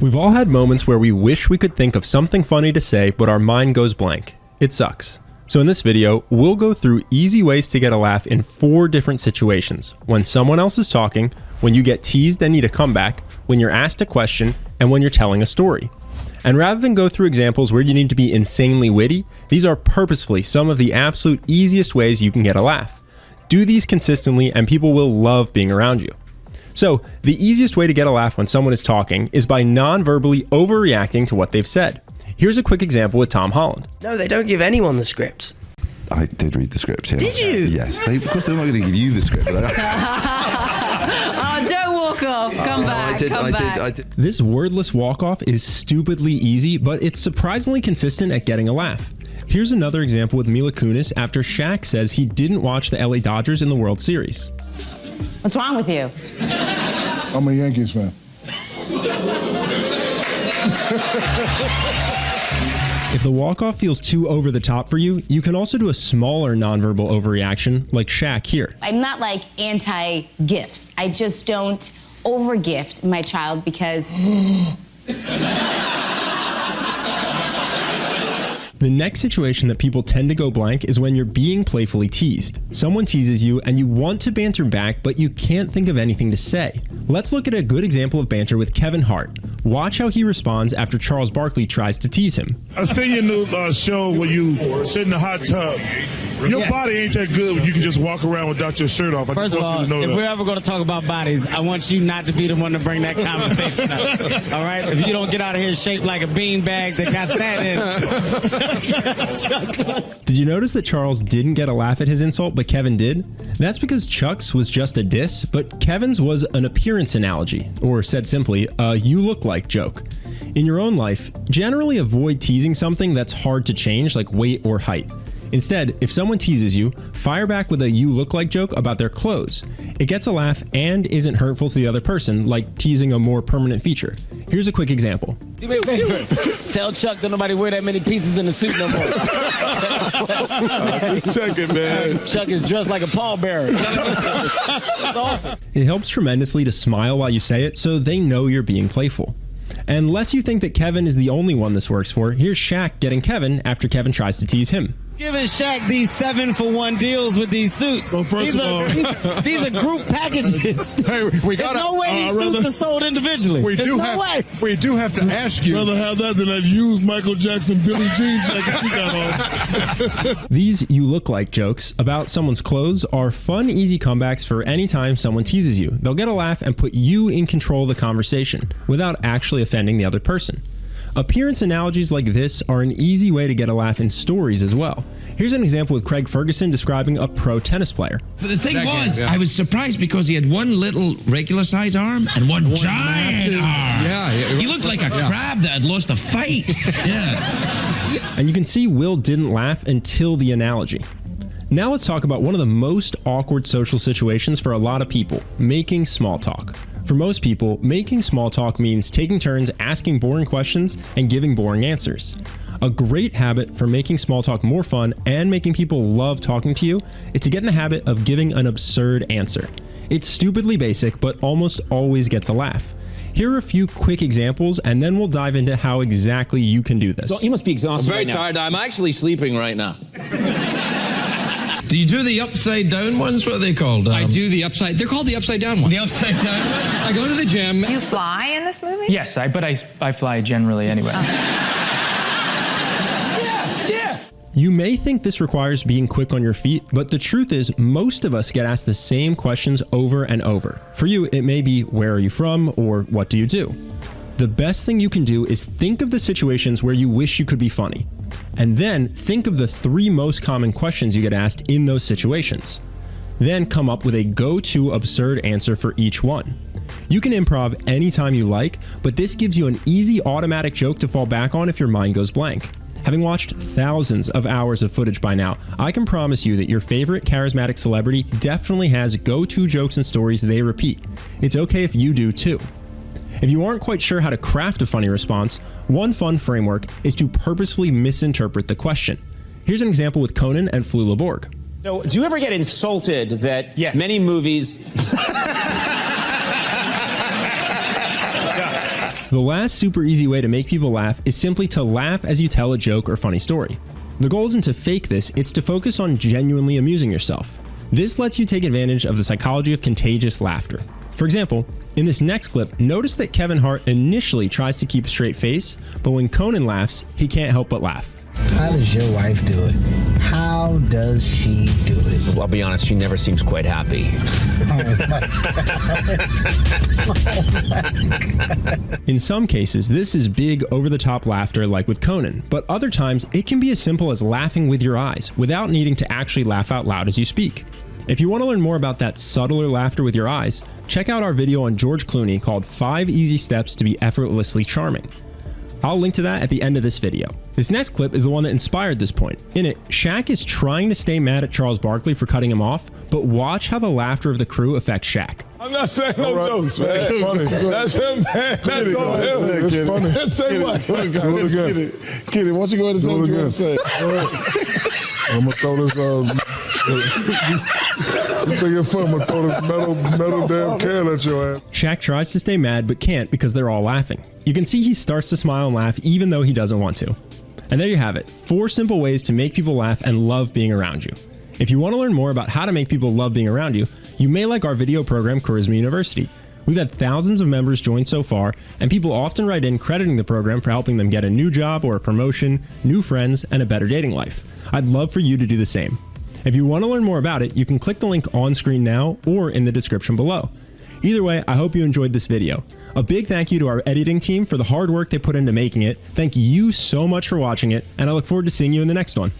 We've all had moments where we wish we could think of something funny to say, but our mind goes blank. It sucks. So in this video, we'll go through easy ways to get a laugh in 4 different situations: when someone else is talking, when you get teased and need a comeback, when you're asked a question, and when you're telling a story. And rather than go through examples where you need to be insanely witty, these are purposefully some of the absolute easiest ways you can get a laugh. Do these consistently and people will love being around you. So, the easiest way to get a laugh when someone is talking is by non-verbally overreacting to what they've said. Here's a quick example with Tom Holland. No, they don't give anyone the scripts. I did read the script, yeah. Did you? Yes. Of course, they're not going to give you the script. Oh, don't walk off. Come back. I did. This wordless walk-off is stupidly easy, but it's surprisingly consistent at getting a laugh. Here's another example with Mila Kunis after Shaq says he didn't watch the LA Dodgers in the World Series. What's wrong with you? I'm a Yankees fan. If the walk-off feels too over the top for you, you can also do a smaller nonverbal overreaction like Shaq here. I'm not like anti-gifts. I just don't over-gift my child because... The next situation that people tend to go blank is when you're being playfully teased. Someone teases you and you want to banter back, but you can't think of anything to say. Let's look at a good example of banter with Kevin Hart. Watch how he responds after Charles Barkley tries to tease him. I seen your new show where you sit in the hot tub. Your body ain't that good when you can just walk around without your shirt off. First of all, if we're ever going to talk about bodies, I want you not to be the one to bring that conversation up. All right? If you don't get out of here shaped like a beanbag that got sat in. Did you notice that Charles didn't get a laugh at his insult, but Kevin did? That's because Chuck's was just a diss, but Kevin's was an appearance analogy, or said simply, a you look like joke. In your own life, generally avoid teasing something that's hard to change, like weight or height. Instead, if someone teases you, fire back with a you look like joke about their clothes. It gets a laugh and isn't hurtful to the other person, like teasing a more permanent feature. Here's a quick example. Do me a favor. Tell Chuck that nobody wear that many pieces in the suit no more. Just checking, man. Chuck is dressed like a pallbearer. That's awesome. It helps tremendously to smile while you say it so they know you're being playful. And lest you think that Kevin is the only one this works for, here's Shaq getting Kevin after Kevin tries to tease him. Giving Shaq these 7-for-1 deals with these suits. Well, first of all, these are group packages. Hey, There's no way these suits are sold individually. We do have to ask you. Rather have that than that used Michael Jackson Billie Jean jacket you got on. These you look like jokes about someone's clothes are fun, easy comebacks for any time someone teases you. They'll get a laugh and put you in control of the conversation without actually offending the other person. Appearance analogies like this are an easy way to get a laugh in stories as well. Here's an example with Craig Ferguson describing a pro tennis player. But the thing was, I was surprised because he had one little regular size arm and one giant arm. Yeah, he looked like a crab that had lost a fight. Yeah. And you can see Will didn't laugh until the analogy. Now let's talk about one of the most awkward social situations for a lot of people, making small talk. For most people, making small talk means taking turns asking boring questions and giving boring answers. A great habit for making small talk more fun and making people love talking to you is to get in the habit of giving an absurd answer. It's stupidly basic, but almost always gets a laugh. Here are a few quick examples, and then we'll dive into how exactly you can do this. So you must be exhausted. I'm very tired. I'm actually sleeping right now. Do you do the upside down ones? What are they called? I do the upside. They're called the upside down ones. The upside down ones? I go to the gym. Do you fly in this movie? Yes, but I fly generally anyway. Yeah. You may think this requires being quick on your feet, but the truth is most of us get asked the same questions over and over. For you, it may be, where are you from, or what do you do? The best thing you can do is think of the situations where you wish you could be funny. And then think of the 3 most common questions you get asked in those situations. Then come up with a go-to absurd answer for each one. You can improv anytime you like, but this gives you an easy automatic joke to fall back on if your mind goes blank. Having watched thousands of hours of footage by now, I can promise you that your favorite charismatic celebrity definitely has go-to jokes and stories they repeat. It's okay if you do too. If you aren't quite sure how to craft a funny response, one fun framework is to purposefully misinterpret the question. Here's an example with Conan and Flula Borg. So, do you ever get insulted that Yes. many movies... The last super easy way to make people laugh is simply to laugh as you tell a joke or funny story. The goal isn't to fake this, it's to focus on genuinely amusing yourself. This lets you take advantage of the psychology of contagious laughter. For example, in this next clip, notice that Kevin Hart initially tries to keep a straight face, but when Conan laughs, he can't help but laugh. How does your wife do it? How does she do it? Well, I'll be honest, she never seems quite happy. In some cases, this is big over-the-top laughter like with Conan, but other times it can be as simple as laughing with your eyes without needing to actually laugh out loud as you speak. If you want to learn more about that subtler laughter with your eyes, check out our video on George Clooney called 5 Easy Steps to be Effortlessly Charming. I'll link to that at the end of this video. This next clip is the one that inspired this point. In it, Shaq is trying to stay mad at Charles Barkley for cutting him off, but watch how the laughter of the crew affects Shaq. I'm not saying no jokes, man. That's him, man. That's all him. It's funny. Say what? Kid it. Why don't you go ahead and say what you want to say? I'm going to throw this... You think you're fun? I'm going to throw this metal damn can at your ass. Shaq tries to stay mad, but can't because they're all laughing. You can see he starts to smile and laugh even though he doesn't want to. And there you have it, 4 simple ways to make people laugh and love being around you. If you want to learn more about how to make people love being around you, you may like our video program, Charisma University. We've had thousands of members join so far, and people often write in crediting the program for helping them get a new job or a promotion, new friends, and a better dating life. I'd love for you to do the same. If you want to learn more about it, you can click the link on screen now or in the description below. Either way, I hope you enjoyed this video. A big thank you to our editing team for the hard work they put into making it. Thank you so much for watching it, and I look forward to seeing you in the next one.